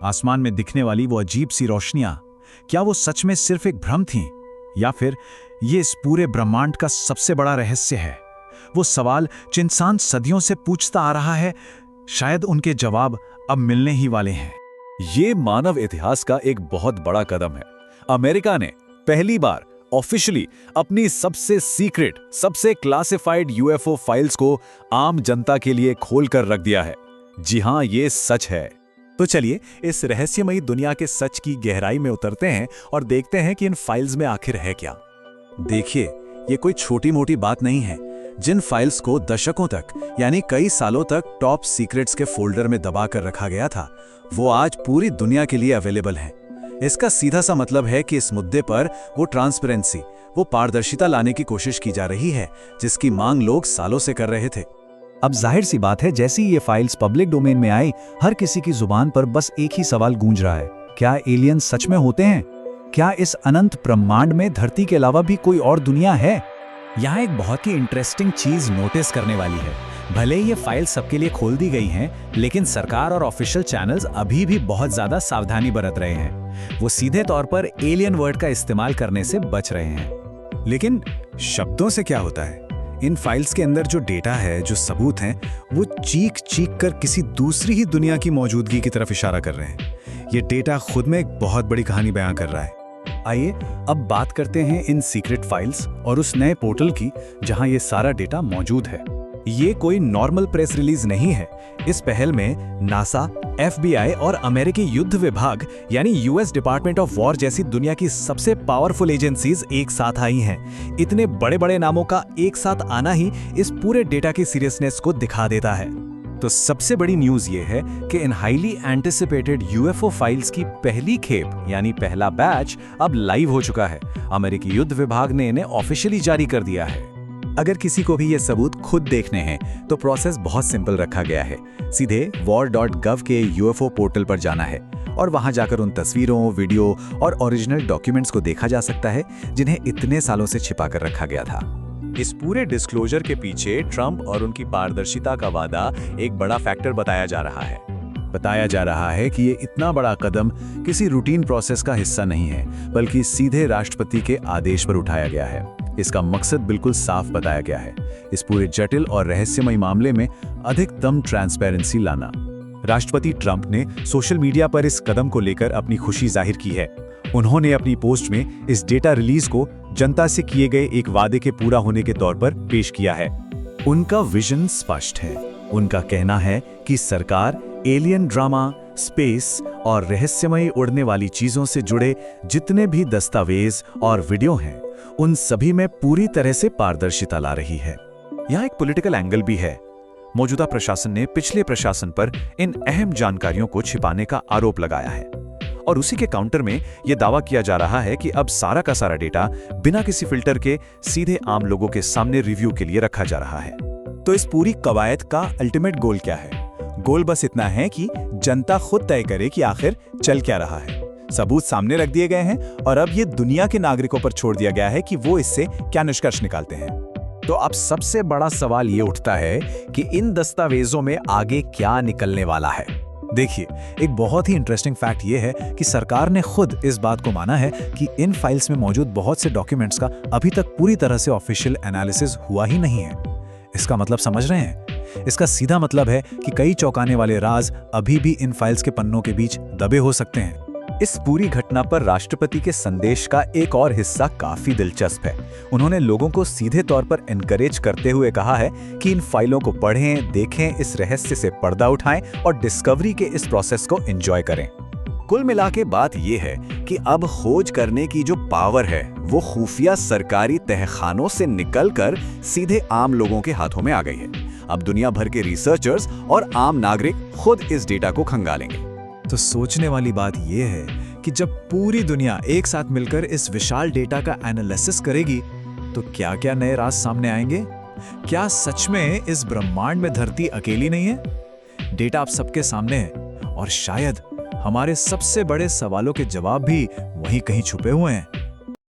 आसमान में दिखने वाली वो अजीब सी रोशनियां, क्या वो सच में सिर्फ एक भ्रम थीं? या फिर ये इस पूरे ब्रह्मांड का सबसे बड़ा रहस्य है? वो सवाल जो इंसान सदियों से पूछता आ रहा है, शायद उनके जवाब अब मिलने ही वाले हैं। ये मानव इतिहास का एक बहुत बड़ा कदम है। अमेरिका ने पहली बार ऑफिशियली अपनी सबसे सीक्रेट, सबसे क्लासिफाइड यूएफओ फाइल्स को आम जनता के लिए खोलकर रख दिया है। जी हां, ये सच है। तो चलिए इस रहस्यमयी दुनिया के सच की गहराई में उतरते हैं और देखते हैं कि इन फाइल्स में आखिर है क्या। देखिए, ये कोई छोटी मोटी बात नहीं है। जिन फाइल्स को दशकों तक यानी कई सालों तक टॉप सीक्रेट्स के फोल्डर में दबा कर रखा गया था, वो आज पूरी दुनिया के लिए अवेलेबल है। इसका सीधा सा मतलब है कि इस मुद्दे पर वो ट्रांसपेरेंसी, वो पारदर्शिता लाने की कोशिश की जा रही है जिसकी मांग लोग सालों से कर रहे थे। अब जाहिर सी बात है, जैसे ही ये फाइल्स पब्लिक डोमेन में आई, हर किसी की जुबान पर बस एक ही सवाल गूंज रहा है, क्या एलियंस सच में होते हैं? क्या इस अनंत ब्रह्मांड में धरती के अलावा भी कोई और दुनिया है? यहाँ एक बहुत ही इंटरेस्टिंग चीज नोटिस करने वाली है। भले ही ये फाइल सबके लिए खोल दी गई हैं, लेकिन सरकार और ऑफिशियल चैनल्स अभी भी बहुत ज्यादा सावधानी बरत रहे हैं। वो सीधे तौर पर एलियन वर्ड का इस्तेमाल करने से बच रहे हैं। लेकिन शब्दों से क्या होता है? इन फाइल्स के अंदर जो डेटा है, जो सबूत हैं, वो चीख चीख कर किसी दूसरी ही दुनिया की मौजूदगी की तरफ इशारा कर रहे हैं। ये डेटा खुद में एक बहुत बड़ी कहानी बयां कर रहा है। आइए अब बात करते हैं इन सीक्रेट फाइल्स और उस नए पोर्टल की जहां ये सारा डेटा मौजूद है। ये कोई नॉर्मल प्रेस रिलीज नहीं है। इस पहल में नासा, एफबीआई और अमेरिकी युद्ध विभाग यानी यूएस डिपार्टमेंट ऑफ वॉर जैसी दुनिया की सबसे पावरफुल एजेंसीज एक साथ आई हैं। इतने बड़े बड़े नामों का एक साथ आना ही इस पूरे डेटा की सीरियसनेस को दिखा देता है। तो सबसे बड़ी न्यूज ये है कि इन हाईली एंटिसिपेटेड यूएफओ फाइल्स की पहली खेप यानी पहला बैच अब लाइव हो चुका है। अमेरिकी युद्ध विभाग ने इन्हें ऑफिशियली जारी कर दिया है। अगर किसी को भी ये सबूत खुद देखने हैं तो प्रोसेस बहुत सिंपल रखा गया है। सीधे war.gov के यूएफओ पोर्टल पर जाना है और वहां जाकर उन तस्वीरों, वीडियो और ओरिजिनल डॉक्यूमेंट्स को देखा जा सकता है जिन्हें इतने सालों से छिपा कर रखा गया था। इस पूरे डिस्क्लोजर के पीछे ट्रंप और उनकी पारदर्शिता का वादा एक बड़ा फैक्टर बताया जा रहा है। बताया जा रहा है कि ये इतना बड़ा कदम किसी रूटीन प्रोसेस का हिस्सा नहीं है, बल्कि सीधे राष्ट्रपति के आदेश पर उठाया गया है। इसका मकसद बिल्कुल साफ बताया गया है, इस पूरे जटिल और रहस्यमयी मामले में अधिकतम ट्रांसपेरेंसी लाना। राष्ट्रपति ट्रंप ने सोशल मीडिया पर इस कदम को लेकर अपनी खुशी जाहिर की है। उन्होंने अपनी पोस्ट में इस डेटा रिलीज को जनता से किए गए एक वादे के पूरा होने के तौर पर पेश किया है। उनका विजन स्पष्ट है। उनका कहना है कि सरकार एलियन ड्रामा, स्पेस और रहस्यमयी उड़ने वाली चीजों से जुड़े जितने भी दस्तावेज और वीडियो हैं, उन सभी में पूरी तरह से पारदर्शिता ला रही है। यहाँ एक पॉलिटिकल एंगल भी है। मौजूदा प्रशासन ने पिछले प्रशासन पर इन अहम जानकारियों को छिपाने का आरोप लगाया है और उसी के काउंटर में यह दावा किया जा रहा है कि अब सारा का सारा डेटा बिना किसी फिल्टर के सीधे आम लोगों के सामने रिव्यू के लिए रखा जा रहा है। तो इस पूरी कवायद का अल्टीमेट गोल क्या है? गोल बस इतना है कि जनता खुद तय करे कि आखिर चल क्या रहा है। सबूत सामने रख दिए गए हैं और अब ये दुनिया के नागरिकों पर छोड़ दिया गया है कि वो इससे क्या निष्कर्ष निकालते हैं। तो अब सबसे बड़ा सवाल ये उठता है कि इन दस्तावेजों में आगे क्या निकलने वाला है। देखिए, एक बहुत ही इंटरेस्टिंग फैक्ट ये है कि सरकार ने खुद इस बात को माना है कि इन फाइल्स में मौजूद बहुत से डॉक्यूमेंट्स का अभी तक पूरी तरह से ऑफिशियल एनालिसिस हुआ ही नहीं है। इसका मतलब समझ रहे हैं? इसका सीधा मतलब है कि कई चौंकाने वाले राज अभी भी इन फाइल्स के पन्नों के बीच दबे हो सकते हैं। इस पूरी घटना पर राष्ट्रपति के संदेश का एक और हिस्सा काफी दिलचस्प है। उन्होंने लोगों को सीधे तौर पर एनकरेज करते हुए कहा है कि इन फाइलों को पढ़ें, देखें, इस रहस्य से पर्दा उठाएं और डिस्कवरी के इस प्रोसेस को एंजॉय करें। कुल मिला के बात यह है कि अब खोज करने की जो पावर है वो खुफिया सरकारी तहखानों से निकलकर सीधे आम लोगों के हाथों में आ गई है। अब दुनिया भर के रिसर्चर्स और आम नागरिक खुद इस डेटा को खंगालेंगे। तो सोचने वाली बात यह है कि जब पूरी दुनिया एक साथ मिलकर इस विशाल डेटा का एनालिसिस करेगी तो क्या-क्या नए राज सामने आएंगे? क्या सच में इस ब्रह्मांड में धरती अकेली नहीं है? डेटा आप सबके सामने है और शायद हमारे सबसे बड़े सवालों के जवाब भी वहीं कहीं छुपे हुए हैं।